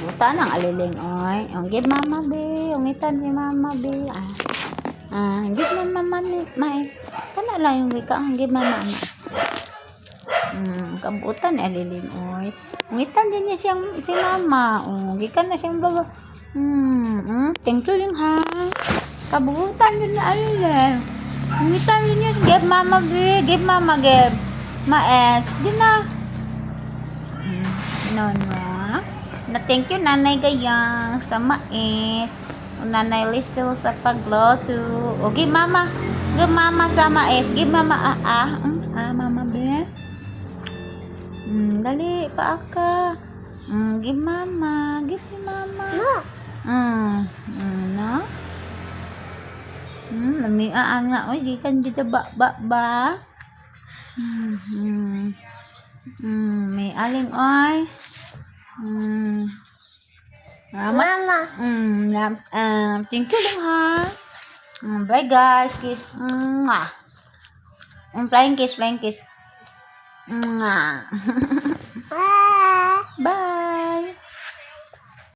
Buta ng aliling, oy. Give mama, be. Ungitan si mama, be. Give mama man, mais. Kana lang yung wika, give mama, ma. Kabutan ni aliling, oy. Ungitan din niya siyang, si mama. Gikan na siyang bago. Thank you din, ha. Kabutan din na aliling. Ungitan din niya, give mama, be. Give mama, give. Mais. Yun na. No. Na thank you nanay gayang sa mais. O nanay Lisel sa pagluto. O give mama sa mais. Give mama mama be. Dali pa aka. Give mama. Give ni mama. No. No. Lami nga oy gikan jud ba. May aling oy. Mama. Thank you lang ha. Bye guys. Kiss. Flying kiss. Ah. Bye.